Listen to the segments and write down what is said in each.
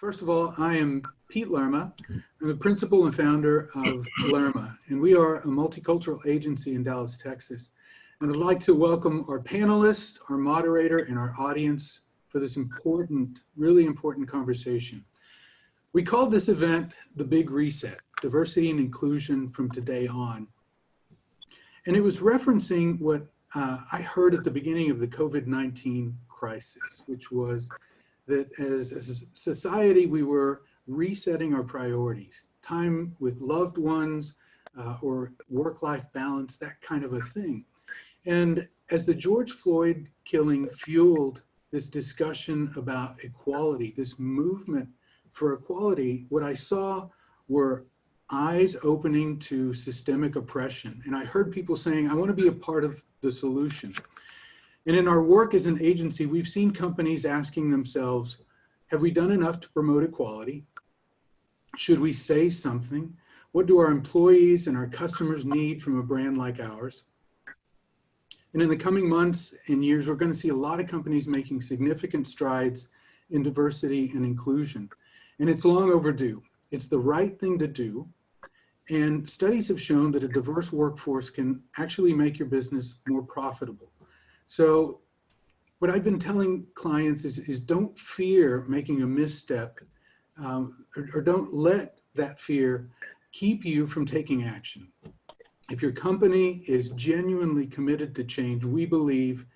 First of all, I am Pete Lerma. I'm the principal and founder of Lerma, and we are a multicultural agency in Dallas, Texas. And I'd like to welcome our panelists, our moderator, and our audience for this important, really important conversation. We called this event the Big Reset, Diversity and Inclusion from Today On. And it was referencing what I heard at the beginning of the COVID-19 crisis, which was that as a society, we were resetting our priorities, time with loved ones or work-life balance, that kind of a thing. And as the George Floyd killing fueled this discussion about equality, this movement for equality, what I saw were eyes opening to systemic oppression. And I heard people saying, I want to be a part of the solution. And in our work as an agency, we've seen companies asking themselves, have we done enough to promote equality? Should we say something? What do our employees and our customers need from a brand like ours? And in the coming months and years, we're going to see a lot of companies making significant strides in diversity and inclusion. And it's long overdue. It's the right thing to do. And studies have shown that a diverse workforce can actually make your business more profitable. So what I've been telling clients is don't fear making a misstep or don't let that fear keep you from taking action. If your company is genuinely committed to change, we believe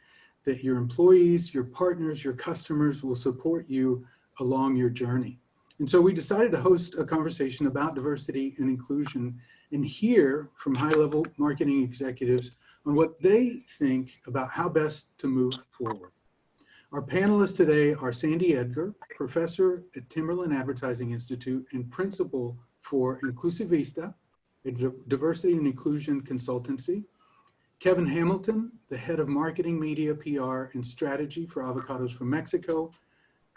that your employees, your partners, your customers will support you along your journey. And so we decided to host a conversation about diversity and inclusion and hear from high-level marketing executives on what they think about how best to move forward. Our panelists today are Sandy Edgar, professor at Timberland Advertising Institute and principal for Inclusivista, a diversity and inclusion consultancy. Kevin Hamilton, the head of marketing, media, PR, and strategy for Avocados from Mexico.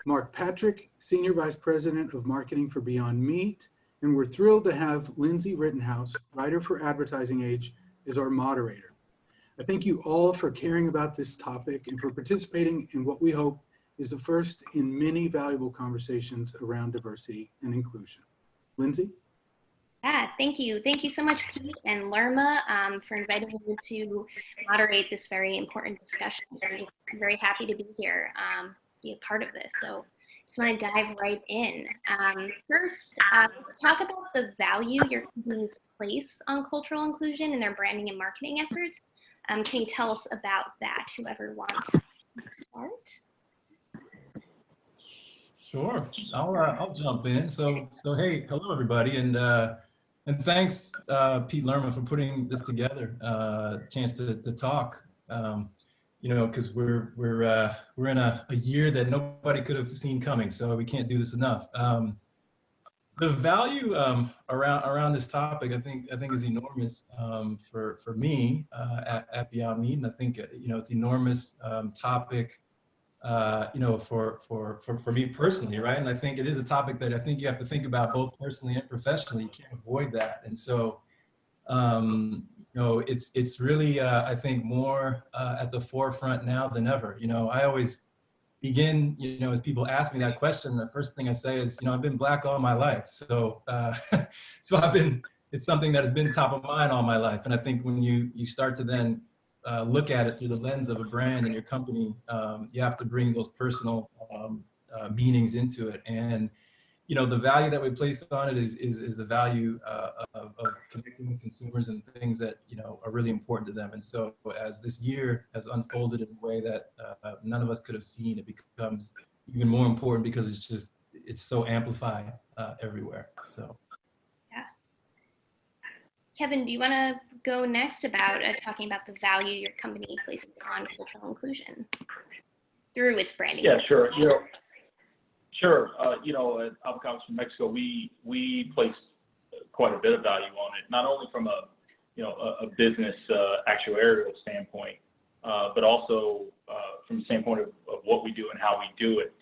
Mark Patrick, Senior Vice President of Marketing for Beyond Meat. And we're thrilled to have Lindsay Rittenhouse, writer for Advertising Age, as our moderator. I thank you all for caring about this topic and for participating in what we hope is the first in many valuable conversations around diversity and inclusion. Lindsay? Yeah, thank you. Thank you so much, Pete and Lerma, for inviting me to moderate this very important discussion. So I'm just very happy to be here, be a part of this. So just want to dive right in. First, let's talk about the value your companies place on cultural inclusion in their branding and marketing efforts. Can you tell us about that, whoever wants to start? Sure, I'll jump in. So hey, hello everybody, and thanks Pete Lerma for putting this together. Chance to talk, you know, because we're in a year that nobody could have seen coming, so we can't do this enough. The value around this topic, I think is enormous for me at Beyond Meat, and I think you know it's an enormous topic, you know, for me personally, right? And I think it is a topic that I think you have to think about both personally and professionally. You can't avoid that, and so you know it's really I think more at the forefront now than ever. You know, I always begin, you know, as people ask me that question, the first thing I say is, you know, I've been Black all my life. So, so it's something that has been top of mind all my life. And I think when you start to then look at it through the lens of a brand and your company, you have to bring those personal meanings into it. And, you know, the value that we place on it is the value of connecting with consumers and things that, you know, are really important to them. And so as this year has unfolded in a way that none of us could have seen, it becomes even more important because it's so amplified everywhere. So. Yeah. Kevin, do you want to go next about talking about the value your company places on cultural inclusion through its branding? Yeah, sure. You know, sure. You know, at Avocados from Mexico, we place quite a bit of value on it, not only from a business actuarial standpoint, but also from the standpoint of what we do and how we do it.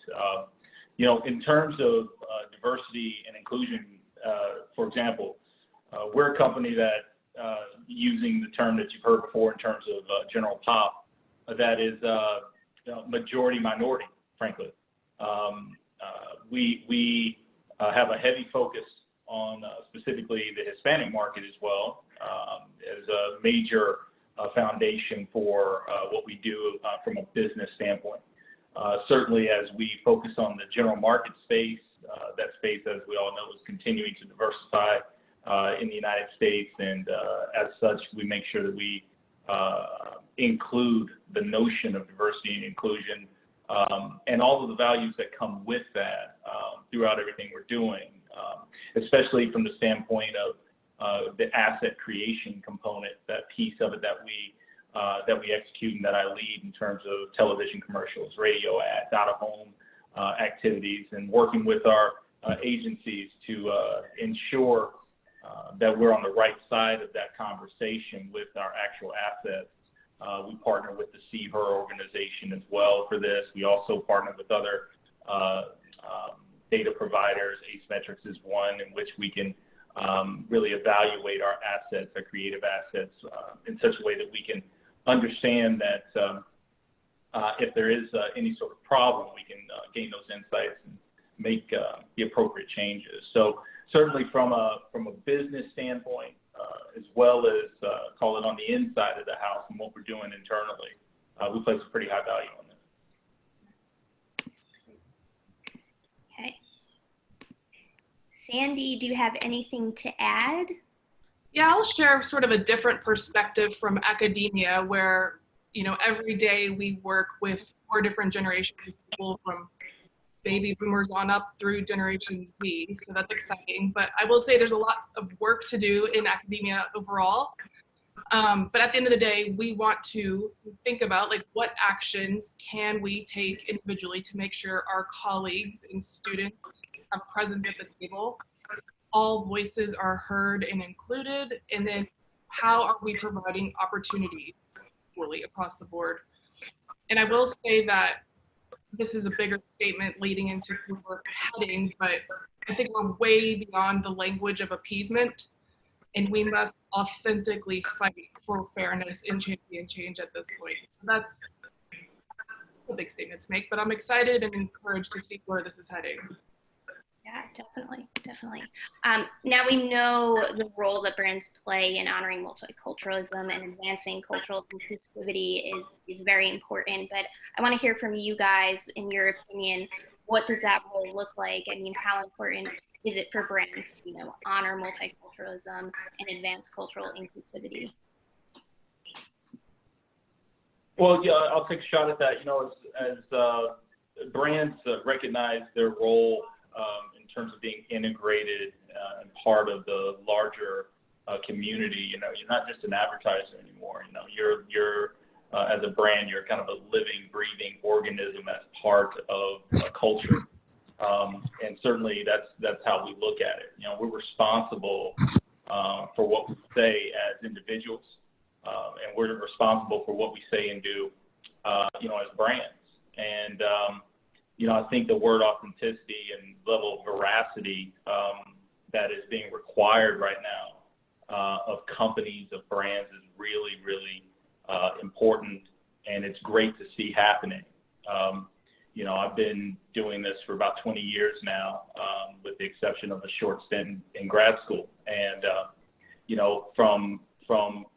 You know, in terms of diversity and inclusion, for example, we're a company that, using the term that you've heard before in terms of general pop, that is majority minority, frankly. We have a heavy focus on specifically the Hispanic market as well, as a major foundation for what we do from a business standpoint. Certainly as we focus on the general market space, that space, as we all know, is continuing to diversify in the United States, and as such, we make sure that we include the notion of diversity and inclusion and all of the values that come with that throughout everything we're doing, especially from the standpoint of the asset creation component, that piece of it that we execute and that I lead in terms of television commercials, radio ads, out-of-home activities, and working with our agencies to ensure that we're on the right side of that conversation with our actual assets. We partner with the See Her organization as well for this. We also partner with other data providers. Asymmetrics is one in which we can really evaluate our assets, our creative assets, in such a way that we can understand that if there is any sort of problem, we can gain those insights and make the appropriate changes. So certainly from a business standpoint, as well as call it on the inside of the house and what we're doing internally, we place a pretty high value on this. Okay. Sandy, do you have anything to add? Yeah, I'll share sort of a different perspective from academia where, you know, every day we work with 4 different generations of people from baby boomers on up through Generation Z, so that's exciting. But I will say there's a lot of work to do in academia overall. But at the end of the day, we want to think about like what actions can we take individually to make sure our colleagues and students have presence at the table, all voices are heard and included, and then how are we providing opportunities equally across the board. And I will say that this is a bigger statement leading into where we're heading, but I think we're way beyond the language of appeasement, and we must authentically fight for fairness and champion change at this point. So that's a big statement to make, but I'm excited and encouraged to see where this is heading. Yeah, definitely, definitely. Now we know the role that brands play in honoring multiculturalism and advancing cultural inclusivity is very important, but I want to hear from you guys, in your opinion, what does that role look like? I mean, how important is it for brands to, you know, honor multiculturalism and advance cultural inclusivity? Well, yeah, I'll take a shot at that. You know, as brands recognize their role in terms of being integrated and part of the larger community, you know, you're not just an advertiser anymore. You know, you're as a brand, you're kind of a living, breathing organism as part of a culture. And certainly that's how we look at it. You know, we're responsible for what we say as individuals, and we're responsible for what we say and do, you know, as brands. And you know, I think the word authenticity and level of veracity that is being required right now of companies, of brands, is really, really important, and it's great to see happening. You know, I've been doing this for about 20 years now, with the exception of a short stint in grad school. And, you know, from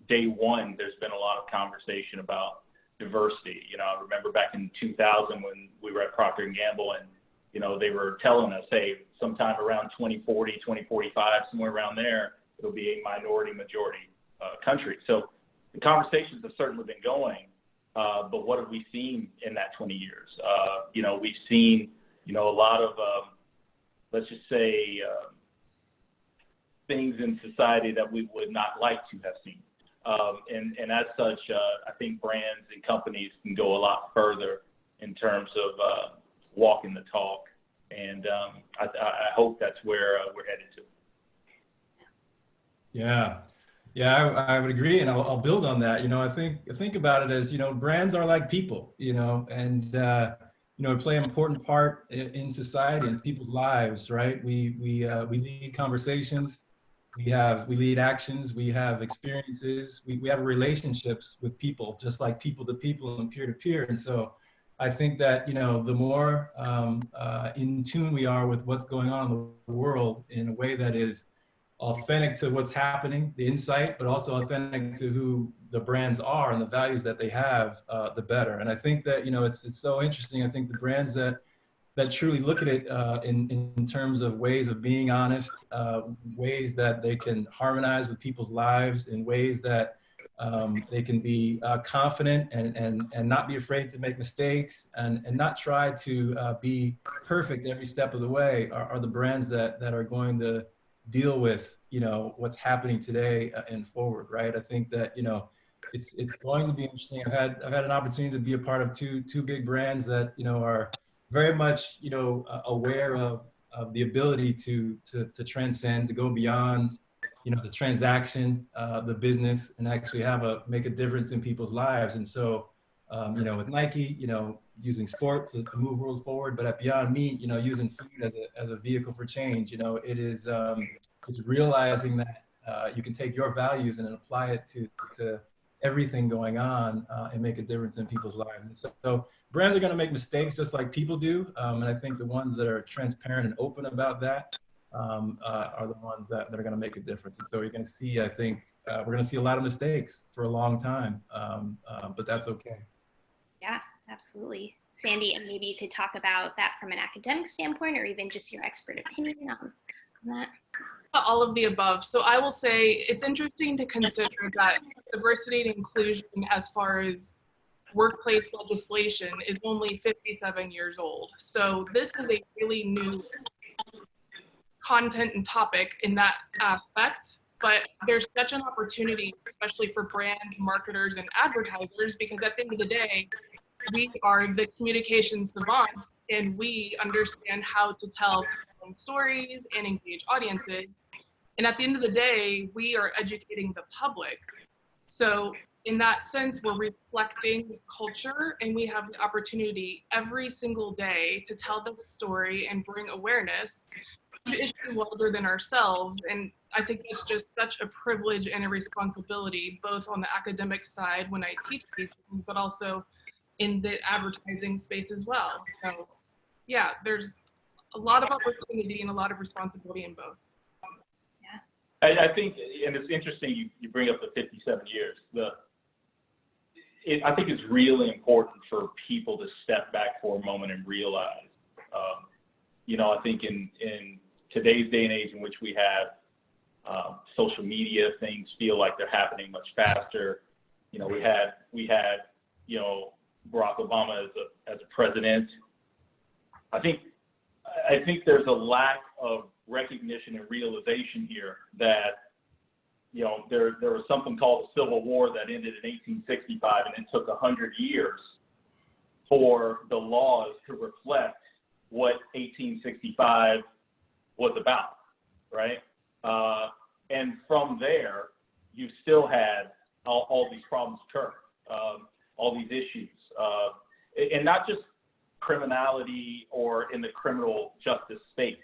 day one, there's been a lot of conversation about diversity. You know, I remember back in 2000 when we were at Procter & Gamble, and, you know, they were telling us, hey, sometime around 2040, 2045, somewhere around there, it'll be a minority majority country. So the conversations have certainly been going, but what have we seen in that 20 years? You know, we've seen, you know, a lot of, let's just say, things in society that we would not like to have seen. And as such, I think brands and companies can go a lot further in terms of walking the talk. And I hope that's where we're headed to. Yeah, I would agree, and I'll build on that. You know, I think about it as, you know, brands are like people, you know, and you know, play an important part in society and people's lives, right? We lead conversations, we lead actions, we have experiences, we have relationships with people, just like people to people and peer to peer. And so, I think that, you know, the more in tune we are with what's going on in the world in a way that is authentic to what's happening, the insight, but also authentic to who the brands are and the values that they have, the better. And I think that, you know, it's so interesting. I think the brands that truly look at it in terms of ways of being honest, ways that they can harmonize with people's lives, in ways that they can be confident and not be afraid to make mistakes, and not try to be perfect every step of the way, are the brands that are going to deal with, you know, what's happening today and forward, right? I think that, you know, it's going to be interesting. I've had an opportunity to be a part of two big brands that, you know, are very much, you know, aware of the ability to transcend, to go beyond, you know, the transaction, the business, and actually make a difference in people's lives. And so, you know, with Nike, you know, using sport to move world forward, but at Beyond Meat, you know, using food as a vehicle for change. You know, it's realizing that you can take your values and apply it to everything going on and make a difference in people's lives. And so brands are going to make mistakes just like people do. And I think the ones that are transparent and open about that are the ones that are going to make a difference. And so you're going to see, I think, we're going to see a lot of mistakes for a long time, but that's okay. Yeah, absolutely. Sandy, and maybe you could talk about that from an academic standpoint, or even just your expert opinion on that. All of the above. So I will say it's interesting to consider that diversity and inclusion as far as workplace legislation is only 57 years old. So this is a really new content and topic in that aspect, but there's such an opportunity, especially for brands, marketers, and advertisers, because at the end of the day, we are the communications savants, and we understand how to tell stories and engage audiences. And at the end of the day, we are educating the public. So in that sense, we're reflecting culture, and we have the opportunity every single day to tell this story and bring awareness to issues larger than ourselves. And I think it's just such a privilege and a responsibility, both on the academic side when I teach these things, but also in the advertising space as well. So yeah, there's a lot of opportunity and a lot of responsibility in both. I think, and it's interesting you bring up the 57 years. I think it's really important for people to step back for a moment and realize, you know, I think in today's day and age in which we have social media, things feel like they're happening much faster. You know, we had you know, Barack Obama as a president. I think there's a lack of recognition and realization here that, you know, there was something called the Civil War that ended in 1865, and it took 100 years for the laws to reflect what 1865 was about, right? And from there, you still had all these problems occur, all these issues, and not just criminality or in the criminal justice space,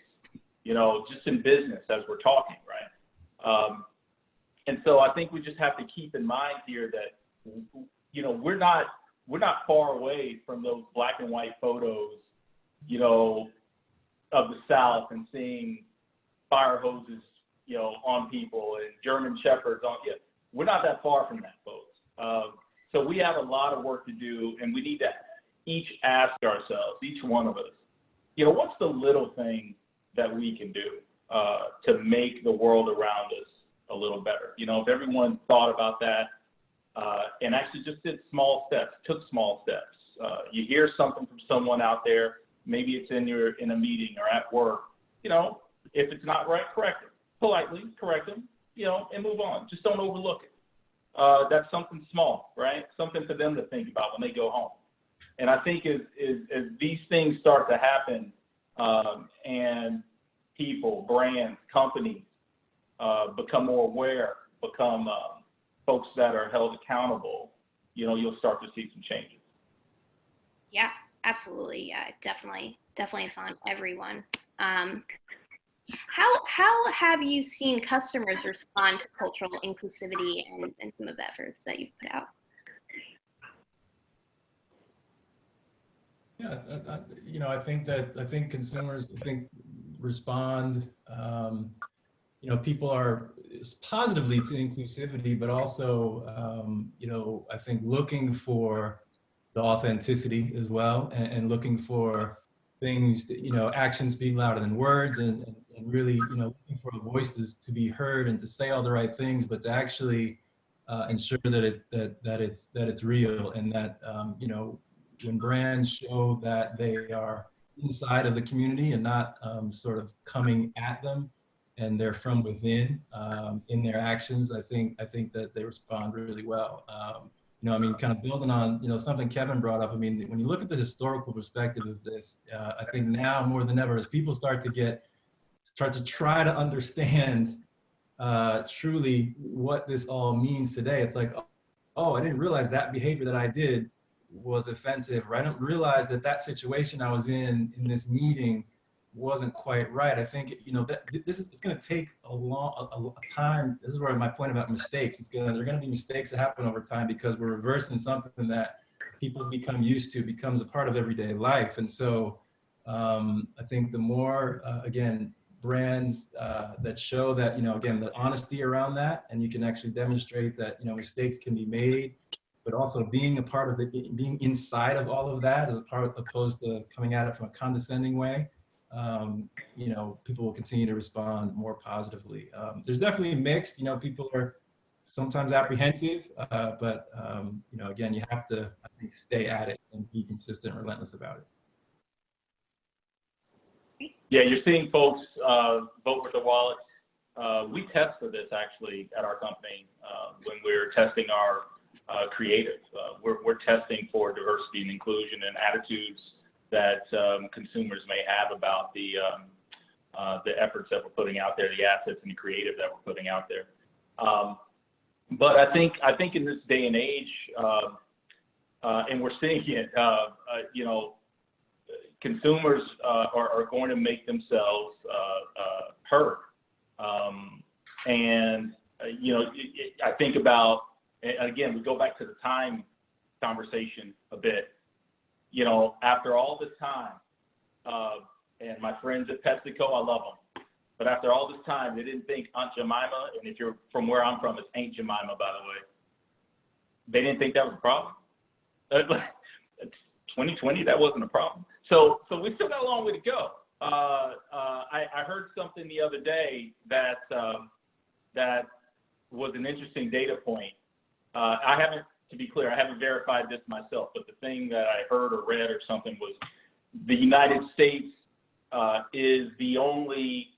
you know, just in business as we're talking, right? And so I think we just have to keep in mind here that, you know, we're not far away from those black and white photos, you know, of the South, and seeing fire hoses, you know, on people and German shepherds on you. We're not that far from that, folks. So we have a lot of work to do, and we need to each ask ourselves, each one of us, you know, what's the little thing that we can do to make the world around us a little better? You know, if everyone thought about that and actually just did small steps, took small steps. You hear something from someone out there, maybe it's in a meeting or at work, you know, if it's not right, correct it. Politely correct them, you know, and move on. Just don't overlook it. That's something small, right? Something for them to think about when they go home. And I think as these things start to happen, and people, brands, companies become more aware, become folks that are held accountable, you know, you'll start to see some changes. Yeah, absolutely. Yeah, definitely it's on everyone. How have you seen customers respond to cultural inclusivity and some of the efforts that you've put out? Yeah, I think consumers, respond. People are positively to inclusivity, but also, I think looking for the authenticity as well, and looking for things, actions speak louder than words, and really, looking for voices to be heard and to say all the right things, but to actually ensure that it's real, and that, when brands show that they are inside of the community and not sort of coming at them, and they're from within in their actions, I think that they respond really well. Kind of building on, something Kevin brought up. When you look at the historical perspective of this, I think now more than ever, as people start to try to understand truly what this all means today, it's like, oh, I didn't realize that behavior that I did was offensive, or I didn't realize that situation I was in this meeting wasn't quite right. I think, that it's going to take a time. This is where my point about mistakes. There are going to be mistakes that happen over time, because we're reversing something that people become used to, becomes a part of everyday life. And so I think the more, again, brands that show that, again, the honesty around that, and you can actually demonstrate that, mistakes can be made, but also being a part of being inside of all of that, as opposed to coming at it from a condescending way, people will continue to respond more positively. There's definitely mixed, people are sometimes apprehensive, but again, you have to, I think, stay at it and be consistent and relentless about it. Yeah, you're seeing folks vote with their wallets. We test for this actually at our company when we're testing our creative. We're testing for diversity and inclusion and attitudes that consumers may have about the efforts that we're putting out there, the assets and the creative that we're putting out there. But I think in this day and age, and we're seeing it, consumers are going to make themselves heard. I think about, and again, we go back to the time conversation a bit. After all this time, and my friends at PepsiCo, I love them, but after all this time, they didn't think Aunt Jemima, and if you're from where I'm from, it's Aunt Jemima, by the way. They didn't think that was a problem. 2020, that wasn't a problem. So we still got a long way to go. I heard something the other day that was an interesting data point. To be clear, I haven't verified this myself, but the thing that I heard or read or something was the United States is the only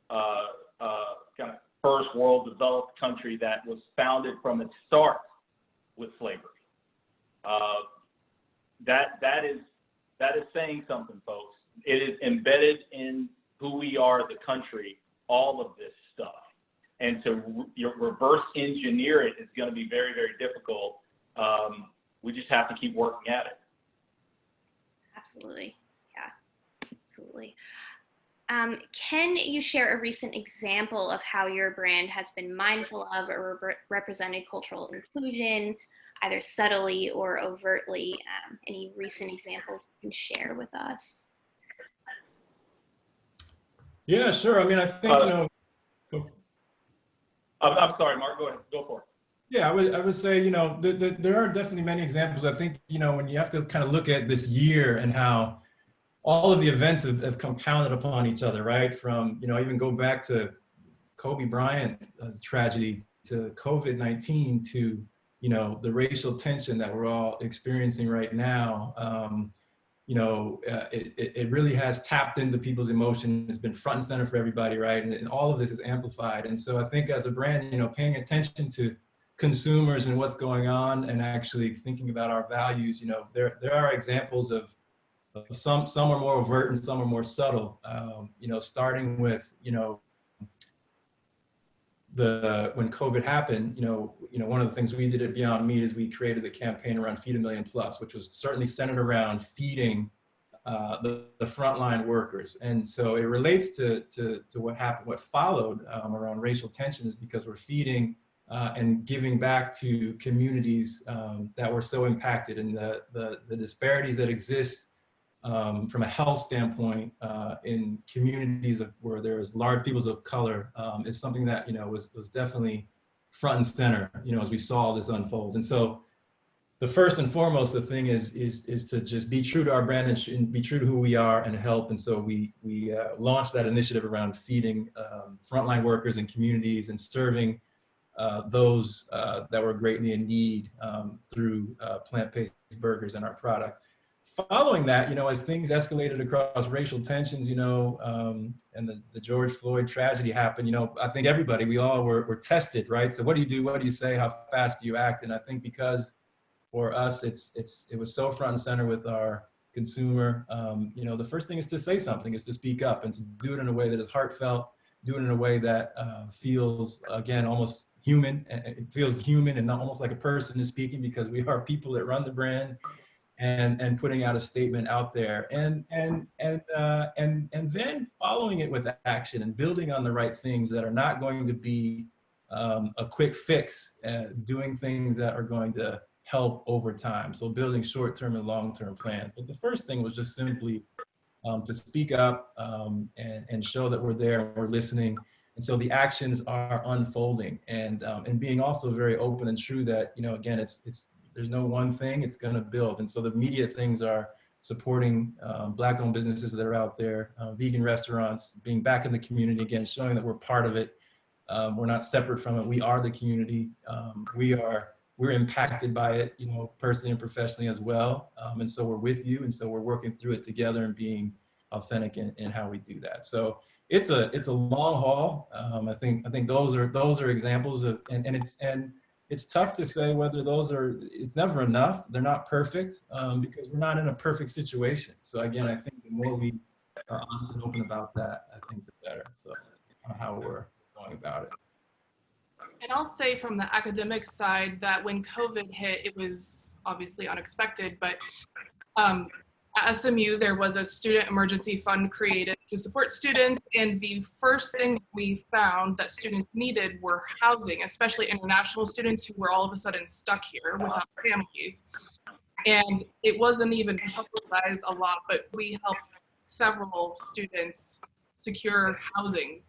kind of first world developed country that was founded from its start with slavery. That is saying something, folks. It is embedded in who we are, the country, all of this stuff. And to reverse engineer it is going to be very, very difficult. We just have to keep working at it. Absolutely. Yeah, absolutely. Can you share a recent example of how your brand has been mindful of or represented cultural inclusion, either subtly or overtly? Any recent examples you can share with us? Yeah, sure. I think, I'm sorry, Mark, go ahead, go for it. Yeah, I would say, there are definitely many examples. I think, when you have to kind of look at this year and how all of the events have compounded upon each other, right? From, even go back to Kobe Bryant tragedy, to COVID-19, to, the racial tension that we're all experiencing right now. It really has tapped into people's emotions. It's been front and center for everybody, right? And all of this is amplified. And so I think as a brand, paying attention to consumers and what's going on, and actually thinking about our values, there are examples of some are more overt and some are more subtle. Starting with, when COVID happened, one of the things we did at Beyond Meat is we created a campaign around Feed a Million Plus, which was certainly centered around feeding the frontline workers. And so it relates to what happened, what followed around racial tensions, because we're feeding and giving back to communities that were so impacted, and the disparities that exist from a health standpoint in communities where there's large peoples of color is something that, was definitely front and center, as we saw this unfold. And so the first and foremost, the thing is to just be true to our brand and be true to who we are and help. And so we launched that initiative around feeding frontline workers in communities and serving those that were greatly in need through plant-based burgers in our product. Following that, as things escalated across racial tensions, and the George Floyd tragedy happened, I think we all were tested, right? So what do you do? What do you say? How fast do you act? And I think because for us, it was so front and center with our consumer. The first thing is to say something, is to speak up and to do it in a way that is heartfelt, do it in a way that feels, again, almost human. It feels human and not almost like a person is speaking, because we are people that run the brand and putting out a statement out there and then following it with action and building on the right things that are not going to be a quick fix, doing things that are going to help over time. So building short-term and long-term plans. But the first thing was just simply to speak up and show that we're there and we're listening. And so the actions are unfolding and being also very open and true that, again, there's no one thing, it's gonna build. And so the immediate things are supporting Black-owned businesses that are out there, vegan restaurants, being back in the community, again, showing that we're part of it. We're not separate from it. We are the community. We're impacted by it, personally and professionally as well. And so we're with you. And so we're working through it together and being authentic in how we do that. So it's a long haul. I think those are examples of, and it's tough to say whether it's never enough. They're not perfect because we're not in a perfect situation. So again, I think the more we are honest and open about that, I think the better. So how we're going about it. And I'll say from the academic side that when COVID hit, it was obviously unexpected, but at SMU, there was a student emergency fund created to support students. And the first thing we found that students needed were housing, especially international students who were all of a sudden stuck here without families. And it wasn't even publicized a lot, but we helped several students secure housing,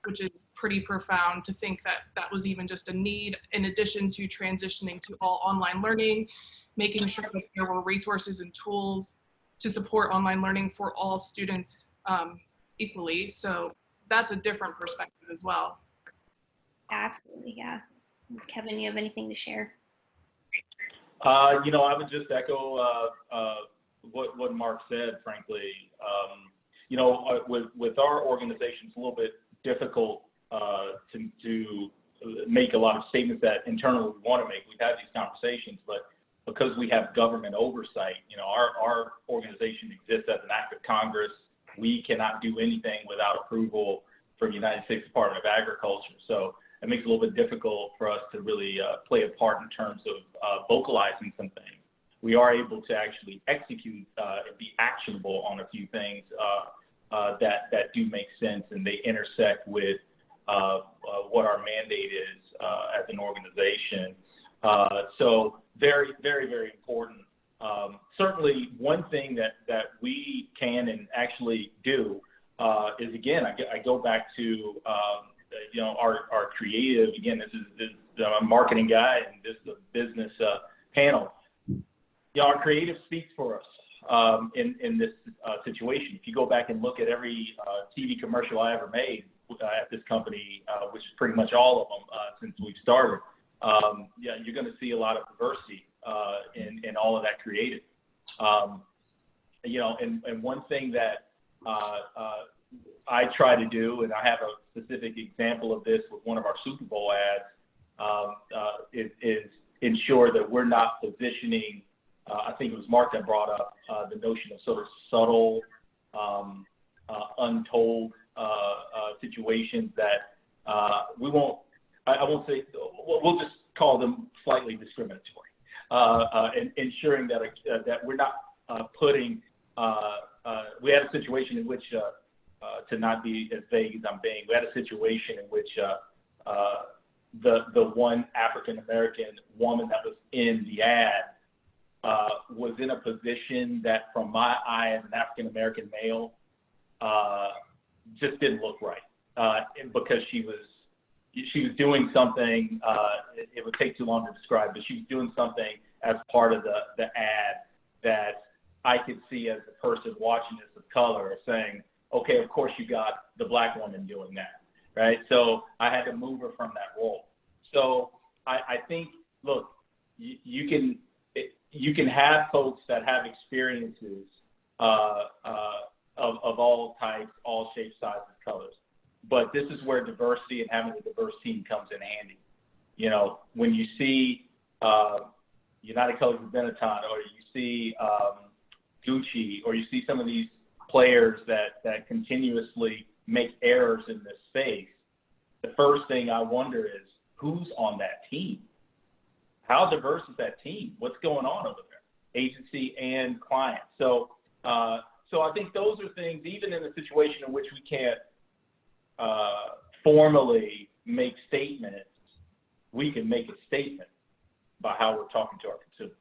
which is pretty profound to think that that was even just a need, in addition to transitioning to all online learning, making sure that there were resources and tools to support online learning for all students equally. So that's a different perspective as well. Absolutely, yeah. Kevin, you have anything to share? I would just echo what Mark said, frankly. With our organization, it's a little bit difficult to make a lot of statements that internally we want to make. We've had these conversations, but because we have government oversight, our organization exists as an act of Congress. We cannot do anything without approval from the United States Department of Agriculture. So it makes it a little bit difficult for us to really play a part in terms of vocalizing some things. We are able to actually execute and be actionable on a few things that do make sense, and they intersect with what our mandate is as an organization. So very, very, very important. Certainly, one thing that we can and actually do is, again, I go back to our creative. Again, this is I'm a marketing guy, and this is a business panel. Our creative speaks for us in this situation. If you go back and look at every TV commercial I ever made at this company, which is pretty much all of them since we've started, you're going to see a lot of diversity in all of that creative. And one thing that I try to do, and I have a specific example of this with one of our Super Bowl ads, is ensure that we're not positioning. I think it was Mark that brought up the notion of sort of subtle, untold situations that we won't. I won't say. We'll just call them slightly discriminatory, and ensuring that we're not putting. We had a situation in which, to not be as vague as I'm being, we had a situation in which the one African American woman that was in the ad was in a position that, from my eye as an African-American male, just didn't look right, because she was doing something, it would take too long to describe, but she was doing something as part of the ad that I could see as a person watching this of color saying, okay, of course you got the black woman doing that, right? So I had to move her from that role. So I think, look, you can have folks that have experiences of all types, all shapes, sizes, colors. But this is where diversity and having a diverse team comes in handy. You know, when you see United Colors of Benetton, or you see Gucci, or you see some of these players that continuously make errors in this space, the first thing I wonder is, who's on that team? How diverse is that team? What's going on over there? Agency and client. So I think those are things, even in a situation in which we can't formally make statements, we can make a statement by how we're talking to our consumers.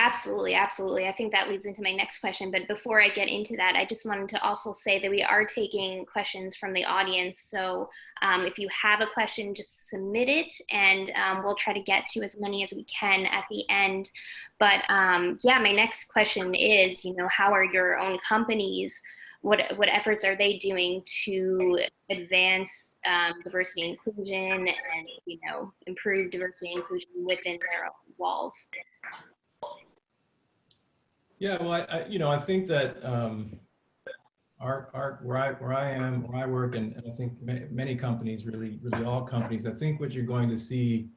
Absolutely, absolutely. I think that leads into my next question. But before I get into that, I just wanted to also say that we are taking questions from the audience. So if you have a question, just submit it, and we'll try to get to as many as we can at the end. But yeah, my next question is, you know, how are your own companies, what efforts are they doing to advance diversity and inclusion, and, you know, improve diversity and inclusion within their own walls? Yeah, well, I think that where I work, and I think many companies, really all companies, I think what you're going to see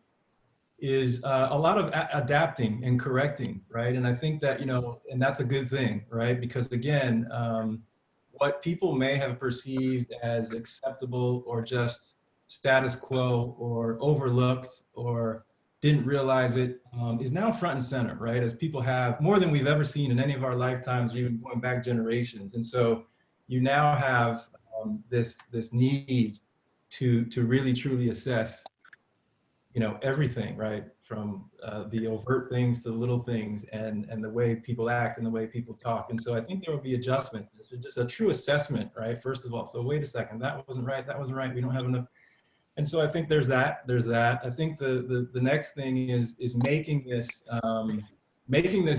is a lot of adapting and correcting, right? And I think that, you know, and that's a good thing, right? Because again, what people may have perceived as acceptable or just status quo or overlooked or didn't realize it, is now front and center, right? As people have more than we've ever seen in any of our lifetimes, even going back generations. And so you now have this need to really truly assess, you know, everything, right? From the overt things to the little things, and the way people act and the way people talk. And so I think there will be adjustments. This is just a true assessment, right? First of all, so wait a second, that wasn't right, we don't have enough. And so I think there's that. I think the next thing is making this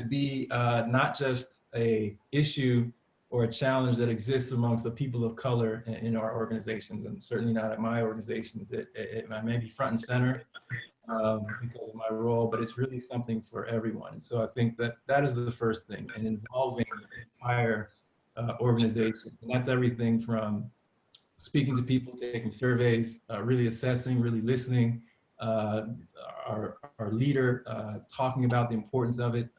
be not just a issue or a challenge that exists amongst the people of color in our organizations, and certainly not at my organizations. It may be front and center because of my role, but it's really something for everyone. And so I think that is the first thing, and involving the entire organization. And that's everything from speaking to people, taking surveys, really assessing, really listening, our leader talking about the importance of it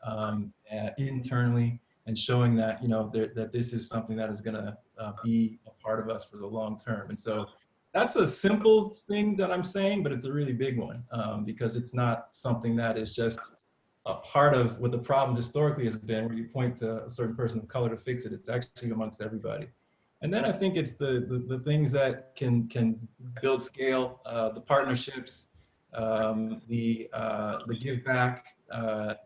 internally, and showing that, you know, that this is something that is going to be a part of us for the long term. And so that's a simple thing that I'm saying, but it's a really big one, because it's not something that is just a part of what the problem historically has been, where you point to a certain person of color to fix it. It's actually amongst everybody. And then I think it's the things that can build scale, the partnerships, the give back,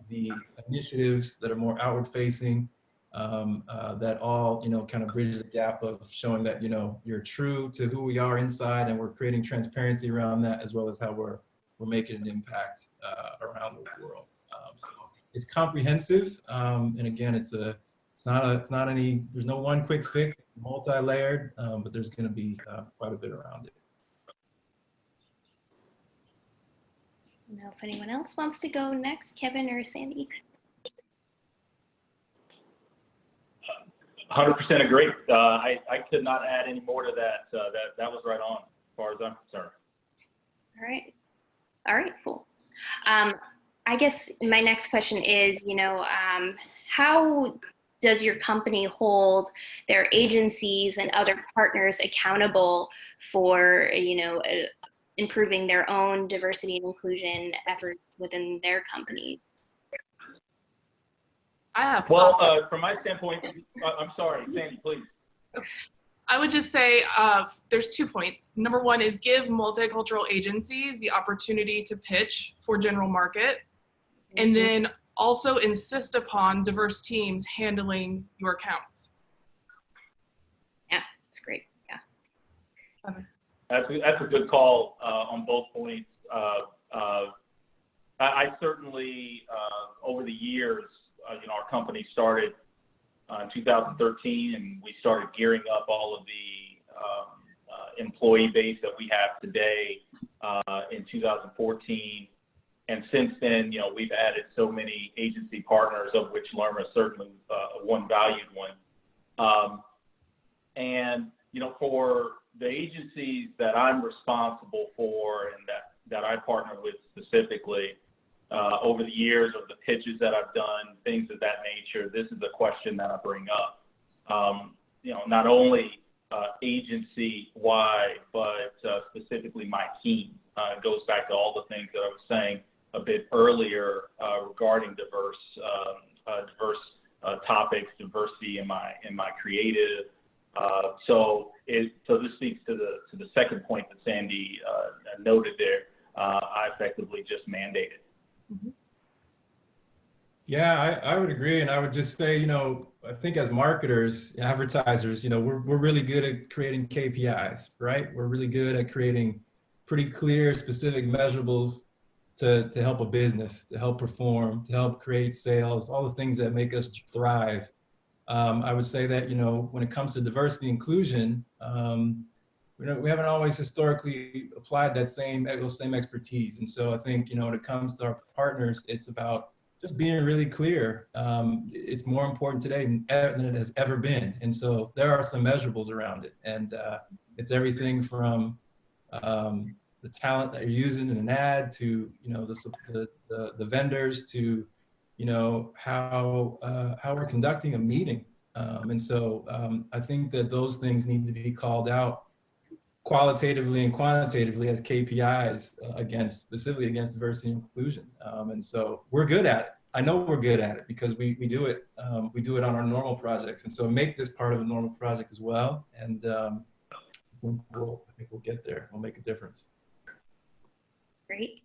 the initiatives that are more outward facing, that all, you know, kind of bridges the gap of showing that, you know, you're true to who we are inside, and we're creating transparency around that, as well as how we're making an impact around the world. So it's comprehensive, and again, there's no one quick fix. It's multi-layered, but there's going to be quite a bit around it. I don't know if anyone else wants to go next, Kevin or Sandy. 100% agree. I could not add any more to that. That was right on, as far as I'm concerned. All right, cool. I guess my next question is, you know, how does your company hold their agencies and other partners accountable for, you know, improving their own diversity and inclusion efforts within their companies? Well, from my standpoint, I'm sorry, Sandy, please. I would just say there's 2 points. Number one is give multicultural agencies the opportunity to pitch for general market. and then also insist upon diverse teams handling your accounts. Yeah, it's great. Yeah. That's a good call on both points. I certainly, over the years, our company started in 2013, and we started gearing up all of the employee base that we have today in 2014. And since then, we've added so many agency partners, of which Lerma is certainly one valued one. And, for the agencies that I'm responsible for and that I partner with specifically, over the years of the pitches that I've done, things of that nature, this is a question that I bring up. Not only agency-wide, but specifically my team. It goes back to all the things that I was saying a bit earlier regarding diverse topics, diversity in my creative. So this speaks to the second point that Sandy noted there. I effectively just mandated. Yeah, I would agree, and I would just say, I think as marketers, advertisers, we're really good at creating KPIs, right? We're really good at creating pretty clear, specific measurables to help a business, to help perform, to help create sales, all the things that make us thrive. I would say that, when it comes to diversity and inclusion, we haven't always historically applied those same expertise. And so I think, when it comes to our partners, it's about just being really clear. It's more important today than it has ever been. And so there are some measurables around it. And it's everything from the talent that you're using in an ad to, the vendors to, how we're conducting a meeting. And so I think that those things need to be called out qualitatively and quantitatively as KPIs specifically against diversity and inclusion. And so we're good at it. I know we're good at it because we do it. We do it on our normal projects. And so make this part of a normal project as well. And I think we'll get there. We'll make a difference. Great.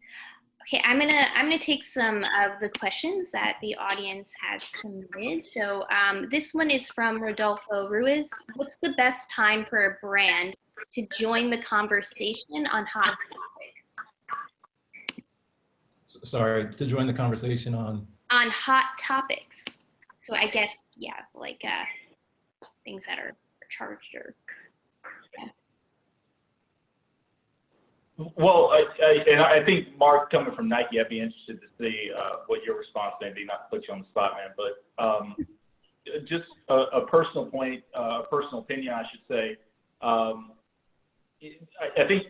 Okay, I'm gonna take some of the questions that the audience has submitted. So this one is from Rodolfo Ruiz. What's the best time for a brand to join the conversation on hot topics? Sorry, to join the conversation on hot topics. So I guess, yeah, like things that are charged or. Yeah. Well, I think, Mark, coming from Nike, I'd be interested to see what your response may be, not to put you on the spot, man, but just a personal point, a personal opinion, I should say. I think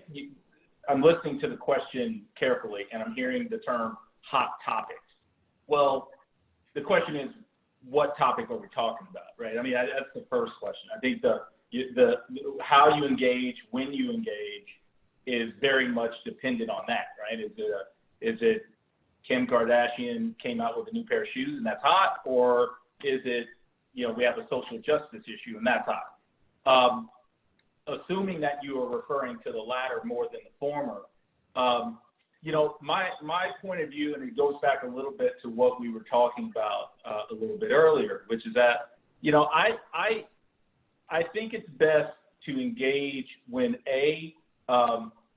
I'm listening to the question carefully, and I'm hearing the term hot topics. Well, the question is, what topic are we talking about, right? I mean, that's the first question. I think the how you engage, when you engage, is very much dependent on that, right? Is it Kim Kardashian came out with a new pair of shoes and that's hot, or is it, we have a social justice issue and that's hot? Assuming that you are referring to the latter more than the former, my point of view, and it goes back a little bit to what we were talking about a little bit earlier, which is that, I think it's best to engage when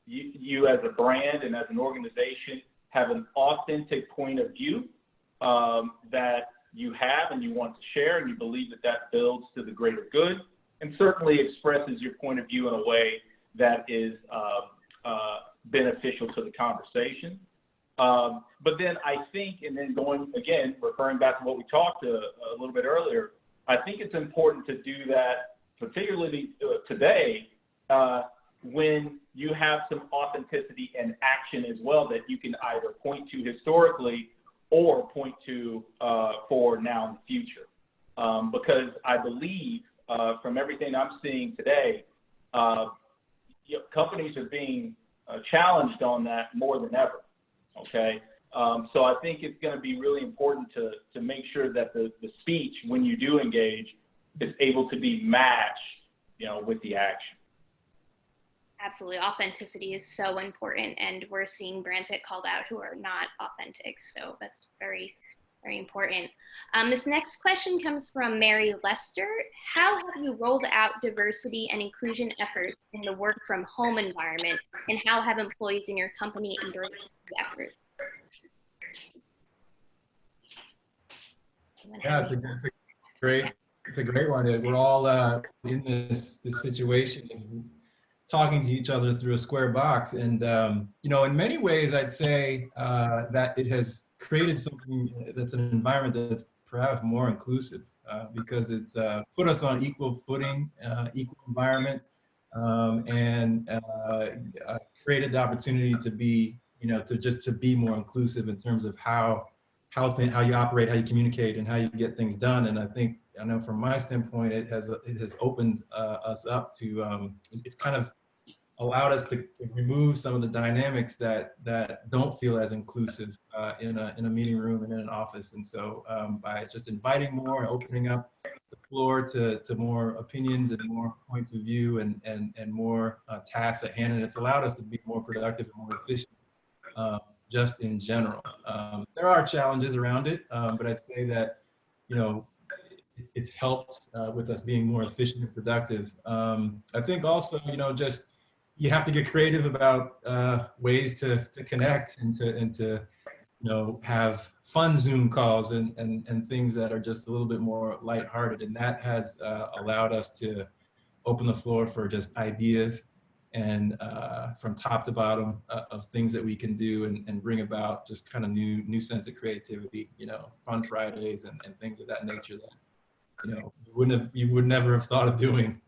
you as a brand and as an organization have an authentic point of view that you have and you want to share, and you believe that builds to the greater good, and certainly expresses your point of view in a way that is beneficial to the conversation. But then I think, and then referring back to what we talked a little bit earlier, I think it's important to do that, particularly today, when you have some authenticity and action as well that you can either point to historically or point to for now in the future. Because I believe from everything I'm seeing today, companies are being challenged on that more than ever, okay? So I think it's going to be really important to make sure that the speech, when you do engage, is able to be matched, with the action. Absolutely. Authenticity is so important, and we're seeing brands get called out who are not authentic. So that's very, very important. This next question comes from Mary Lester. How have you rolled out diversity and inclusion efforts in the work from home environment, and how have employees in your company embraced the efforts? Yeah, it's a great one. We're all in this situation of talking to each other through a square box, and you know, in many ways, I'd say that it has created something that's an environment that's perhaps more inclusive because it's put us on equal footing, equal environment, and created the opportunity to be, you know, to be more inclusive in terms of how you operate, how you communicate, and how you get things done. And I know from my standpoint, it has opened us up to, it's kind of allowed us to remove some of the dynamics that don't feel as inclusive in a meeting room and in an office. And so by just inviting more, opening up the floor to more opinions and more points of view and more tasks at hand, and it's allowed us to be more productive and more efficient. Just in general. There are challenges around it, but I'd say that, you know, it's helped with us being more efficient and productive. I think also, you know, just you have to get creative about ways to connect and to you know, have fun Zoom calls and things that are just a little bit more lighthearted, and that has allowed us to open the floor for just ideas and from top to bottom of things that we can do and bring about just kind of new sense of creativity, you know, fun Fridays and things of that nature that, you know, you would never have thought of doing,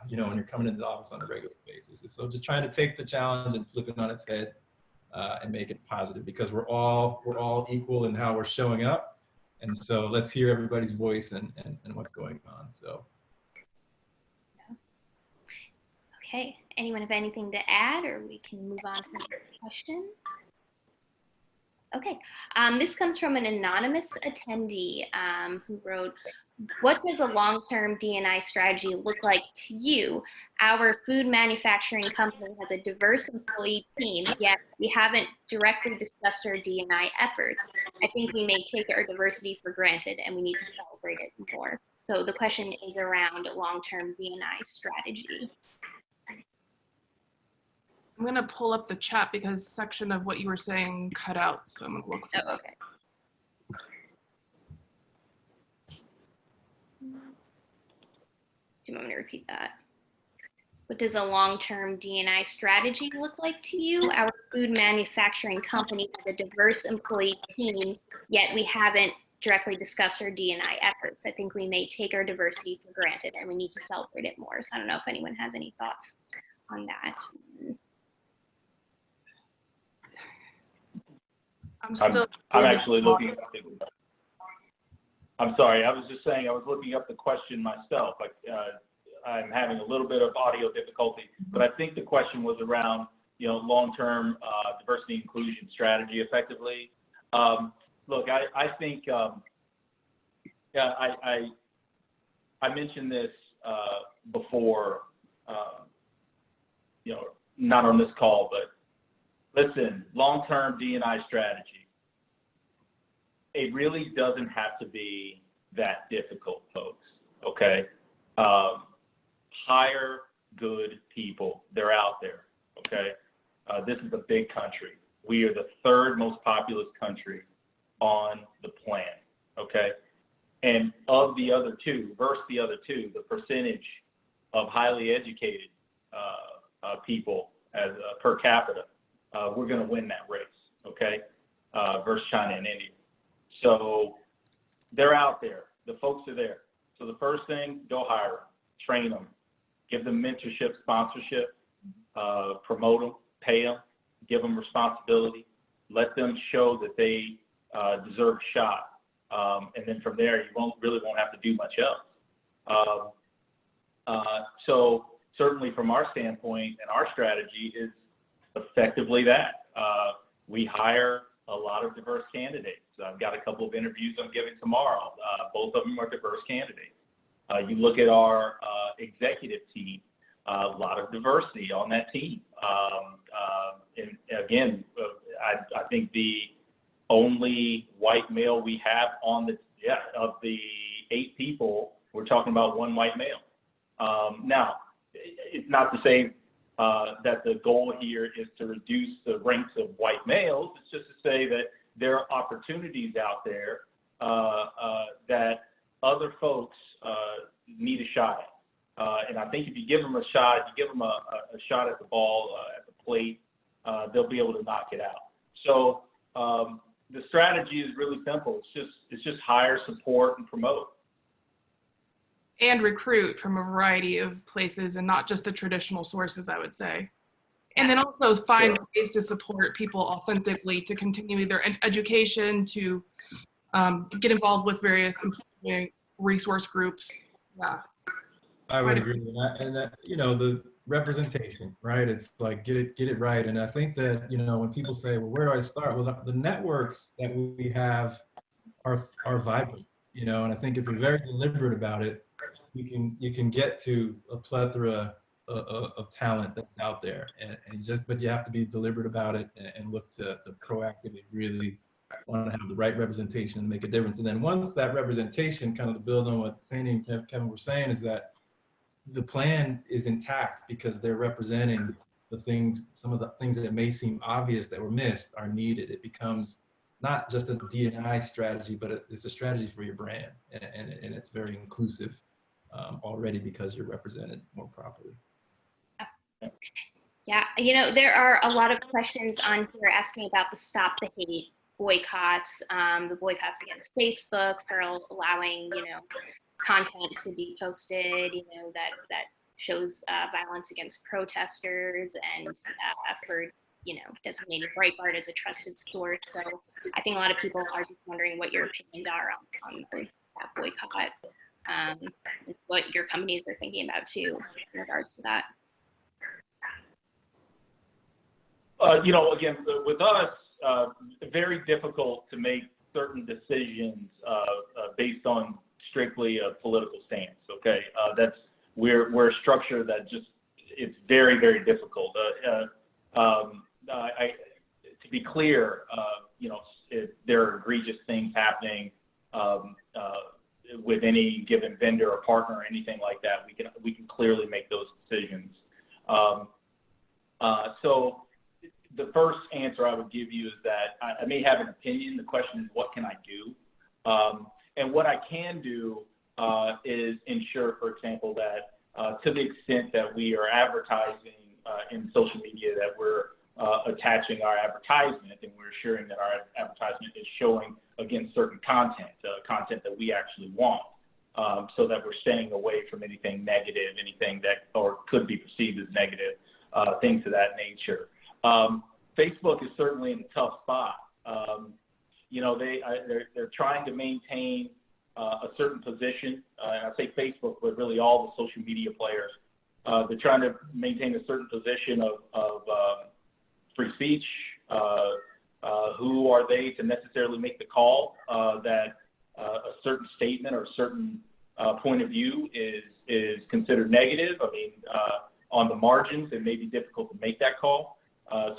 you know, when you're coming into the office on a regular basis. So just trying to take the challenge and flip it on its head and make it positive, because we're all equal in how we're showing up. And so let's hear everybody's voice and what's going on. So. Okay, anyone have anything to add, or we can move on to the next question? Okay, this comes from an anonymous attendee who wrote, what does a long-term D&I strategy look like to you? Our food manufacturing company has a diverse employee team, yet we haven't directly discussed our D&I efforts. I think we may take our diversity for granted, and we need to celebrate it more. So the question is around long-term D&I strategy. I'm gonna pull up the chat because section of what you were saying cut out, so I'm gonna look for Oh, okay. Do you want me to repeat that? What does a long-term D&I strategy look like to you? Our food manufacturing company has a diverse employee team, yet we haven't directly discussed our D&I efforts. I think we may take our diversity for granted, and we need to celebrate it more. So I don't know if anyone has any thoughts on that. I'm actually looking. I'm sorry. I was just saying I was looking up the question myself. I'm having a little bit of audio difficulty, but I think the question was around, you know, long-term diversity inclusion strategy effectively. Look, I think yeah, I mentioned this before, you know, not on this call, but listen, long-term D&I strategy, it really doesn't have to be that difficult, folks, okay? Hire good people. They're out there, okay? This is a big country. We are the third most populous country on the planet, okay? And of the other two, versus the other two, the percentage of highly educated people as per capita, we're going to win that race, okay, versus China and India. So they're out there. The folks are there. So the first thing, go hire them, train them, give them mentorship, sponsorship, promote them, pay them, give them responsibility, let them show that they deserve a shot. And then from there, you won't have to do much else. So certainly from our standpoint, and our strategy is effectively that. We hire a lot of diverse candidates. I've got a couple of interviews I'm giving tomorrow. Both of them are diverse candidates. You look at our executive team, a lot of diversity on that team. And again, I think the only white male we have on of the 8 people, we're talking about 1 white male. Now, it's not to say that the goal here is to reduce the ranks of white males. It's just to say that there are opportunities out there that other folks need a shot at. And I think if you give them a shot, you give them a shot at the ball, at the plate, they'll be able to knock it out. So the strategy is really simple. It's just hire, support, and promote. And recruit from a variety of places and not just the traditional sources, I would say. And then also find ways to support people authentically to continue their education, to get involved with various resource groups. Yeah. I would agree with that. And that, you know, the representation, right? It's like, get it right. And I think that, you know, when people say, well, where do I start? Well, the networks that we have are vibrant, you know, and I think if you're very deliberate about it, you can get to a plethora of talent that's out there, but you have to be deliberate about it and look to proactively really want to have the right representation and make a difference. And then once that representation, kind of to build on what Sandy and Kevin were saying, is that the plan is intact because they're representing some of the things that may seem obvious that were missed are needed. It becomes not just a D&I strategy, but it's a strategy for your brand, and it's very inclusive already because you're represented more properly. Yeah, you know, there are a lot of questions on here asking about the Stop the Hate boycotts, the boycotts against Facebook for allowing, you know, content to be posted, you know, that shows violence against protesters, and for, you know, designating Breitbart as a trusted source. So I think a lot of people are just wondering what your opinions are on that boycott, what your companies are thinking about too in regards to that. You know, again, with us, very difficult to make certain decisions based on strictly a political stance. Okay, we're a structure that just, it's very, very difficult. To be clear, you know, if there are egregious things happening with any given vendor or partner or anything like that, we can clearly make those decisions. So the first answer I would give you is that I may have an opinion. The question is, what can I do? And what I can do is ensure, for example, that to the extent that we are advertising in social media, that we're attaching our advertisement, and we're assuring that our advertisement is showing against certain content that we actually want, so that we're staying away from anything negative, anything that or could be perceived as negative, things of that nature. Facebook is certainly in a tough spot. You know, they're trying to maintain a certain position. I say Facebook, but really all the social media players. They're trying to maintain a certain position of free speech. Who are they to necessarily make the call that a certain statement or a certain point of view is considered negative? I mean, on the margins, it may be difficult to make that call.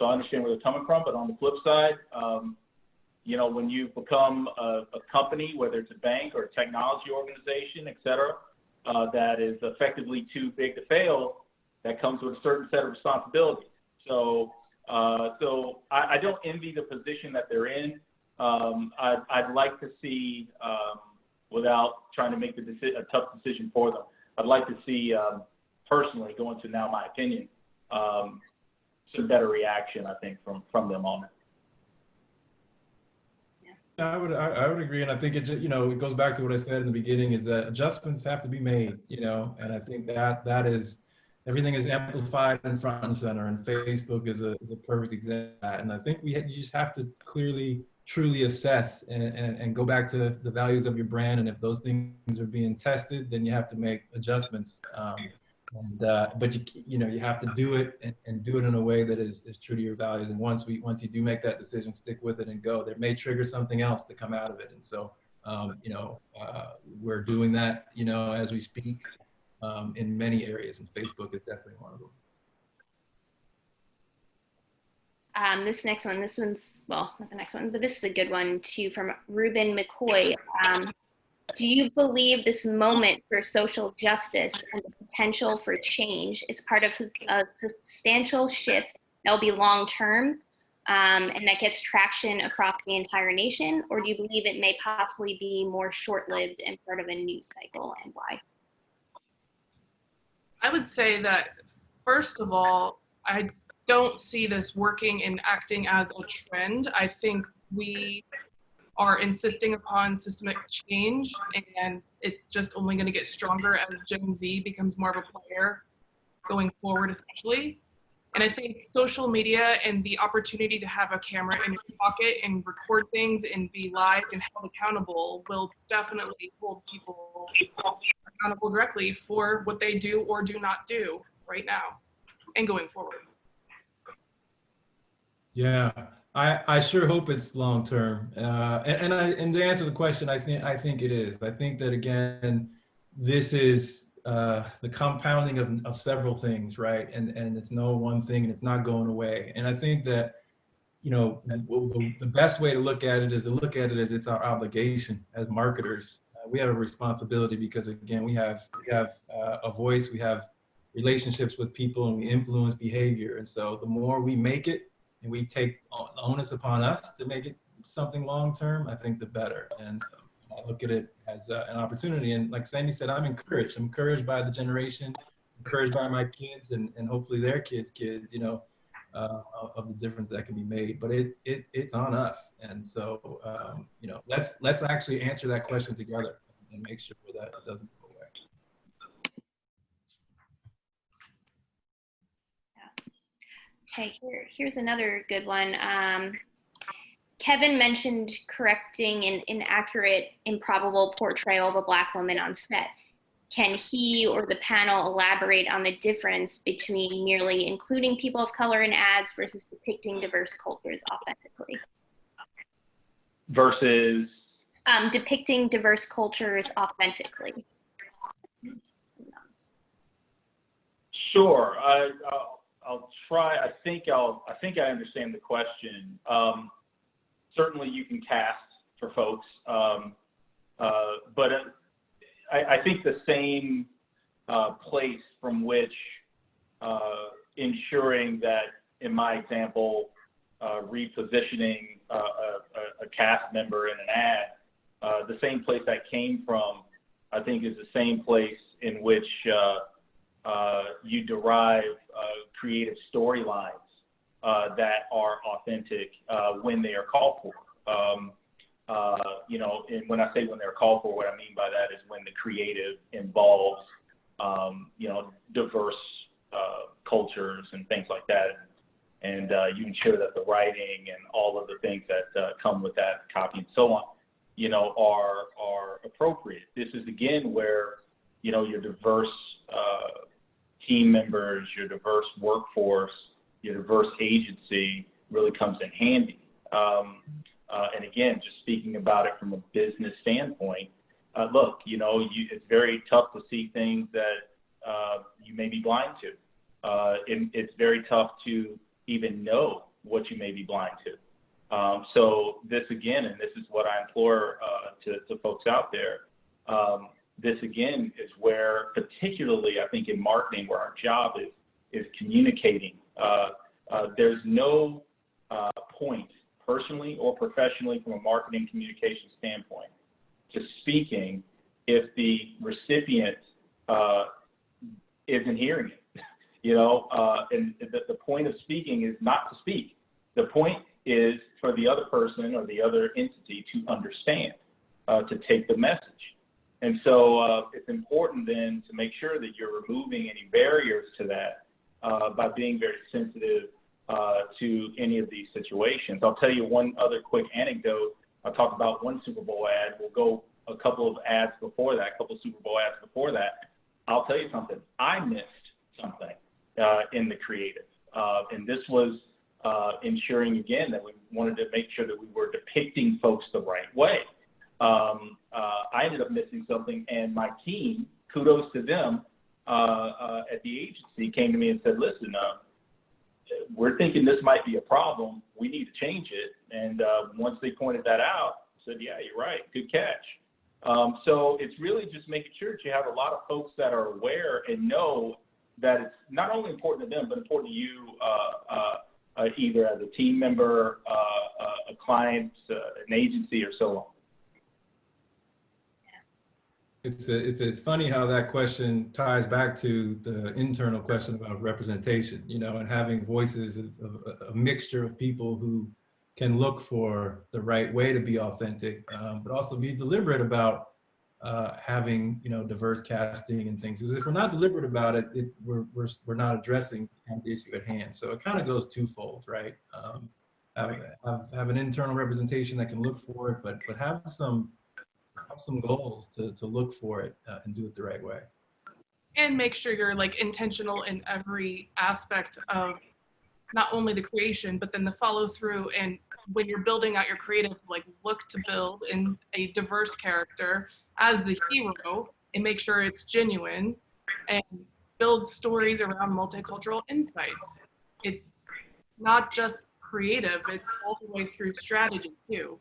So I understand where they're coming from, but on the flip side, you know, when you become a company, whether it's a bank or a technology organization, et cetera, that is effectively too big to fail, that comes with a certain set of responsibilities. So I don't envy the position that they're in. I'd like to see, without trying to make a tough decision for them, I'd like to see, personally, going to now my opinion, some better reaction, I think, from them on it. I would agree, and I think it goes back to what I said in the beginning, is that adjustments have to be made, you know, and I think that is, everything is amplified and front and center, and Facebook is a perfect example of that. And I think you just have to clearly, truly assess and go back to the values of your brand, and if those things are being tested, then you have to make adjustments. But you have to do it and do it in a way that is true to your values. And once you do make that decision, stick with it and go. That may trigger something else to come out of it. And so, we're doing that, you know, as we speak, in many areas, and Facebook is definitely one of them. This next one, this one's, well, not the next one, but this is a good one too, from Ruben McCoy. Do you believe this moment for social justice and the potential for change is part of a substantial shift that will be long-term and that gets traction across the entire nation? Or do you believe it may possibly be more short-lived and part of a news cycle, and why? I would say that, first of all, I don't see this working and acting as a trend. I think we are insisting upon systemic change, and it's just only going to get stronger as Gen Z becomes more of a player going forward, especially. And I think social media and the opportunity to have a camera in your pocket and record things and be live and held accountable will definitely hold people accountable directly for what they do or do not do right now and going forward. Yeah, I sure hope it's long term. And to answer the question, I think it is. I think that again, this is the compounding of several things, right? And it's no one thing, and it's not going away. And I think that, you know, the best way to look at it is to look at it as it's our obligation as marketers. We have a responsibility because again, we have a voice, we have relationships with people, and we influence behavior. And so the more we make it, and we take the onus upon us to make it something long-term, I think the better. And I look at it as an opportunity. And like Sandy said, I'm encouraged by the generation, encouraged by my kids and hopefully their kids, you know, of the difference that can be made. But it's on us. And so, you know, let's actually answer that question together and make sure that it doesn't go away. Okay, here's another good one. Kevin mentioned correcting an inaccurate, improbable portrayal of a Black woman on set. Can he or the panel elaborate on the difference between merely including people of color in ads versus depicting diverse cultures authentically? Versus? Depicting diverse cultures authentically. Sure. I'll try. I think I understand the question. Certainly, you can cast for folks, but I think the same place from which ensuring that, in my example, repositioning a cast member in an ad, the same place that came from, I think, is the same place in which you derive creative storylines that are authentic when they are called for. You know, and when I say when they're called for, what I mean by that is when the creative involves, you know, diverse cultures and things like that. And you ensure that the writing and all of the things that come with that, copy and so on, you know, are appropriate. This is, again, where, you know, your diverse team members, your diverse workforce, your diverse agency really comes in handy. And again, just speaking about it from a business standpoint, look, you know, it's very tough to see things that you may be blind to. It's very tough to even know what you may be blind to. So this, again, and this is what I implore to folks out there, this, again, is where, particularly, I think, in marketing, where our job is communicating. There's no point, personally or professionally, from a marketing communication standpoint, to speaking if the recipient isn't hearing it. You know, and the point of speaking is not to speak. The point is for the other person or the other entity to understand, to take the message. And so it's important then to make sure that you're removing any barriers to that by being very sensitive to any of these situations. I'll tell you one other quick anecdote. I'll talk about one Super Bowl ad. We'll go a couple of ads before that, a couple of Super Bowl ads before that. I'll tell you something. I missed something in the creative. And this was ensuring, again, that we wanted to make sure that we were depicting folks the right way. I ended up missing something, and my team, kudos to them, at the agency, came to me and said, listen, we're thinking this might be a problem. We need to change it. And once they pointed that out, said, yeah, you're right, good catch. So it's really just making sure that you have a lot of folks that are aware and know that it's not only important to them, but important to you, either as a team member, a client, an agency, or so on. It's funny how that question ties back to the internal question about representation, you know, and having voices of a mixture of people who can look for the right way to be authentic, but also be deliberate about having, you know, diverse casting and things. Because if we're not deliberate about it, we're not addressing the issue at hand. So it kind of goes twofold, right? Have an internal representation that can look for it, but have some goals to look for it and do it the right way. And make sure you're like intentional in every aspect of not only the creation, but then the follow through. And when you're building out your creative, like look to build in a diverse character as the hero and make sure it's genuine and build stories around multicultural insights. It's not just creative, it's all the way through strategy too.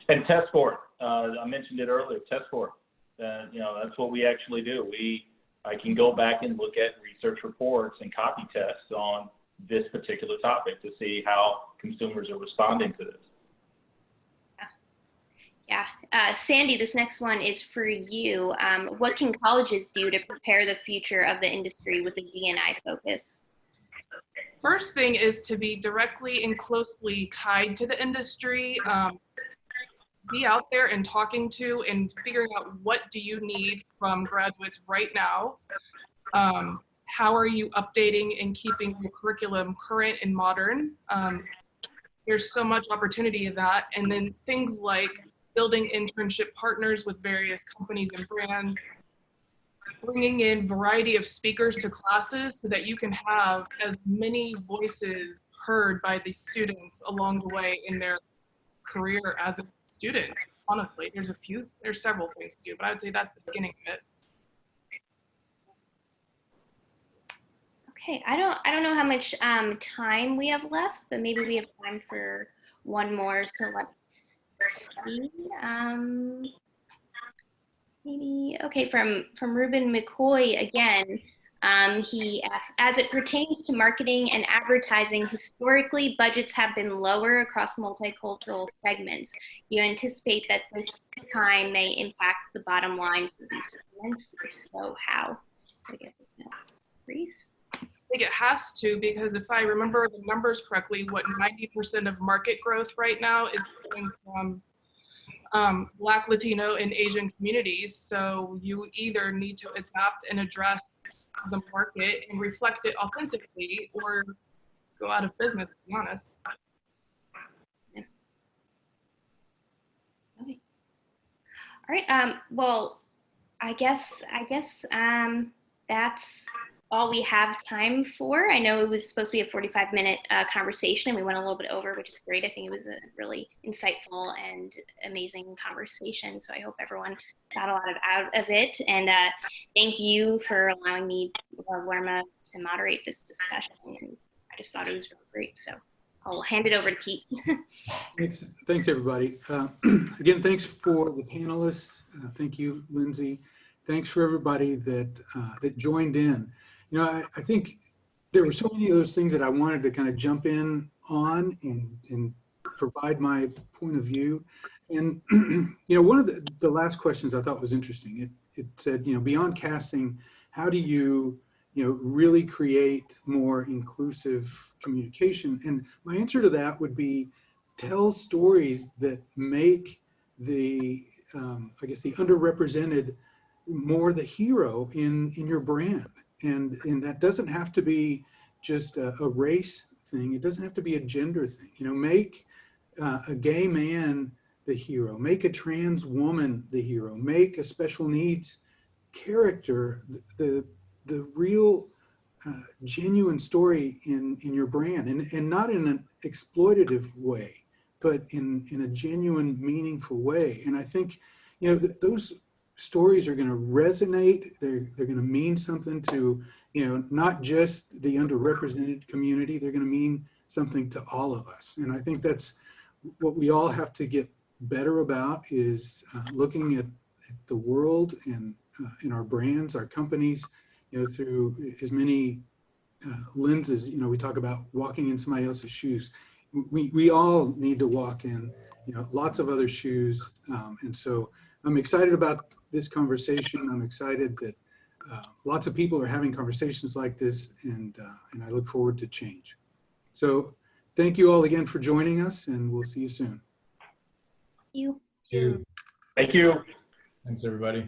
And test for it. I mentioned it earlier, test for it. You know, that's what we actually do. I can go back and look at research reports and copy tests on this particular topic to see how consumers are responding to this. Yeah. Sandy, this next one is for you. What can colleges do to prepare the future of the industry with a D&I focus? First thing is to be directly and closely tied to the industry. Be out there and talking to and figuring out what do you need from graduates right now. How are you updating and keeping your curriculum current and modern? There's so much opportunity in that. And then things like building internship partners with various companies and brands, bringing in variety of speakers to classes so that you can have as many voices heard by the students along the way in their career as a student. Honestly, there's several things to do, but I would say that's the beginning of it. Okay, I don't know how much time we have left, but maybe we have time for one more. So let's see. Maybe okay. From Ruben McCoy again. He asks, as it pertains to marketing and advertising, historically budgets have been lower across multicultural segments. You anticipate that this time may impact the bottom line for these segments? If so, how? I guess Reese? I think it has to, because if I remember the numbers correctly, what 90% of market growth right now is coming from Black, Latino, and Asian communities. So you either need to adapt and address the market and reflect it authentically or go out of business, to be honest. Yeah. Okay. All right. Well, I guess that's all we have time for. I know it was supposed to be a 45-minute conversation, and we went a little bit over, which is great. I think it was a really insightful and amazing conversation. So I hope everyone got a lot out of it. And thank you for allowing me, Lerma, to moderate this discussion. And I just thought it was really great. So I'll hand it over to Pete. Thanks everybody. Again, thanks for the panelists. Thank you, Lindsay. Thanks for everybody that joined in. You know, I think there were so many of those things that I wanted to kind of jump in on and provide my point of view. And, you know, one of the last questions I thought was interesting. It said, you know, beyond casting, how do you really create more inclusive communication? And my answer to that would be tell stories that make the, I guess, the underrepresented more the hero in your brand. And that doesn't have to be just a race thing. It doesn't have to be a gender thing. You know, make a gay man the hero, make a trans woman the hero, make a special needs character the real genuine story in your brand, and not in an exploitative way, but in a genuine, meaningful way. And I think, you know, those stories are going to resonate. They're going to mean something to, not just the underrepresented community. They're going to mean something to all of us. And I think that's what we all have to get better about, is looking at the world and in our brands, our companies, through as many lenses. We talk about walking in somebody else's shoes. We all need to walk in, lots of other shoes. And so I'm excited about this conversation. I'm excited that lots of people are having conversations like this, and I look forward to change. So thank you all again for joining us, and we'll see you soon. You. Thank you. Thank you. Thanks, everybody.